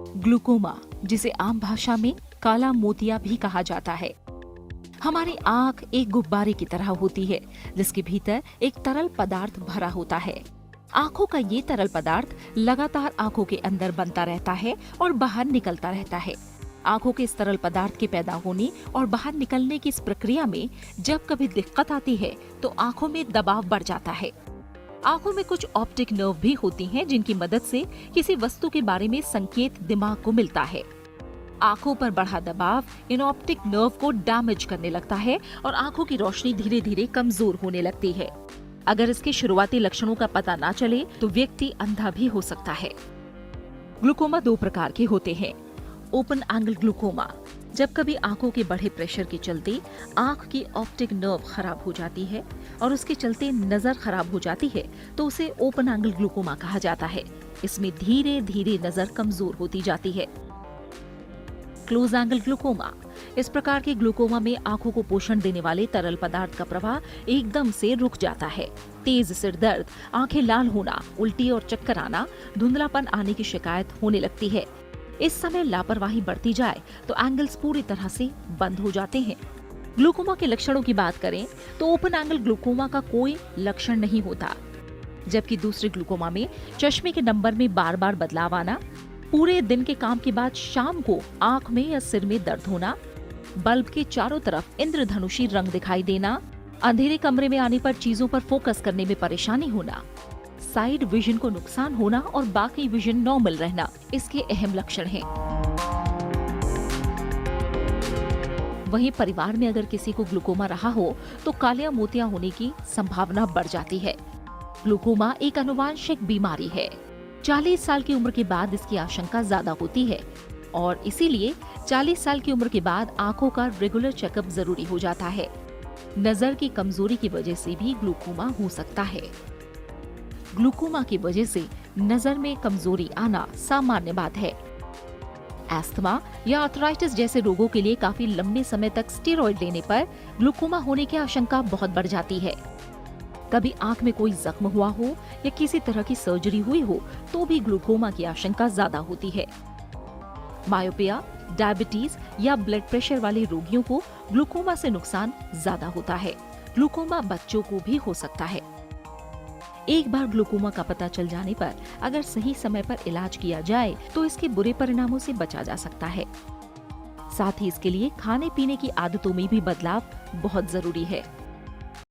Glaucoma, जिसे आम भाषा में काला मोतिया भी कहा जाता है। हमारी आंख एक गुब्बारे की तरह होती है, जिसके भीतर एक तरल पदार्थ भरा होता है। आंखों का ये तरल पदार्थ लगातार आंखों के अंदर बनता रहता है और बाहर निकलता रहता है। आंखों के इस तरल पदार्थ के पैदा होने और बाहर निकलने की इस प्रक्रिया में जब कभी दिक्कत आती है तो आंखों में दबाव बढ़ जाता है। आंखों में कुछ ऑप्टिक नर्व भी होती हैं, जिनकी मदद से किसी वस्तु के बारे में संकेत दिमाग को मिलता है। आंखों पर बढ़ा दबाव इन ऑप्टिक नर्व को डैमेज करने लगता है और आंखों की रोशनी धीरे धीरे कमजोर होने लगती है। अगर इसके शुरुआती लक्षणों का पता ना चले तो व्यक्ति अंधा भी हो सकता है। ग्लूकोमा 2 प्रकार के होते हैं। ओपन एंगल ग्लूकोमा, जब कभी आंखों के बढ़े प्रेशर के चलते आंख की ऑप्टिक नर्व खराब हो जाती है और उसके चलते नजर खराब हो जाती है तो उसे ओपन एंगल ग्लूकोमा कहा जाता है। इसमें धीरे धीरे नजर कमजोर होती जाती है। क्लोज एंगल ग्लूकोमा, इस प्रकार के ग्लूकोमा में आंखों को पोषण देने वाले तरल पदार्थ का प्रवाह एकदम से रुक जाता है। तेज सिर दर्द, आंखें लाल होना, उल्टी और चक्कर आना, धुंधलापन आने की शिकायत होने लगती है। इस समय लापरवाही बढ़ती जाए तो एंगल्स पूरी तरह से बंद हो जाते हैं। ग्लूकोमा के लक्षणों की बात करें तो ओपन एंगल ग्लूकोमा का कोई लक्षण नहीं होता, जबकि दूसरे ग्लूकोमा में चश्मे के नंबर में बार बार बदलाव आना, पूरे दिन के काम के बाद शाम को आंख में या सिर में दर्द होना, बल्ब के चारों तरफ इंद्रधनुषी रंग दिखाई देना, अंधेरे कमरे में आने पर चीजों पर फोकस करने में परेशानी होना, साइड विजन को नुकसान होना और बाकी विजन नॉर्मल रहना इसके अहम लक्षण हैं। वहीं परिवार में अगर किसी को ग्लूकोमा रहा हो तो कालिया मोतिया होने की संभावना बढ़ जाती है। ग्लूकोमा एक आनुवांशिक बीमारी है। 40 साल की उम्र के बाद इसकी आशंका ज्यादा होती है और इसीलिए 40 साल की उम्र के बाद आंखों का रेगुलर चेकअप जरूरी हो जाता है। नजर की कमजोरी की वजह से भी ग्लूकोमा हो सकता है। ग्लूकोमा की वजह से नजर में कमजोरी आना सामान्य बात है। एस्थमा या आर्थराइटिस जैसे रोगों के लिए काफी लंबे समय तक स्टेरॉइड लेने पर ग्लूकोमा होने की आशंका बहुत बढ़ जाती है। कभी आंख में कोई जख्म हुआ हो या किसी तरह की सर्जरी हुई हो तो भी ग्लूकोमा की आशंका ज्यादा होती है। मायोपिया, डायबिटीज या ब्लड प्रेशर वाले रोगियों को ग्लूकोमा से नुकसान ज्यादा होता है। ग्लूकोमा बच्चों को भी हो सकता है। एक बार ग्लूकोमा का पता चल जाने पर अगर सही समय पर इलाज किया जाए तो इसके बुरे परिणामों से बचा जा सकता है। साथ ही इसके लिए खाने पीने की आदतों में भी बदलाव बहुत जरूरी है।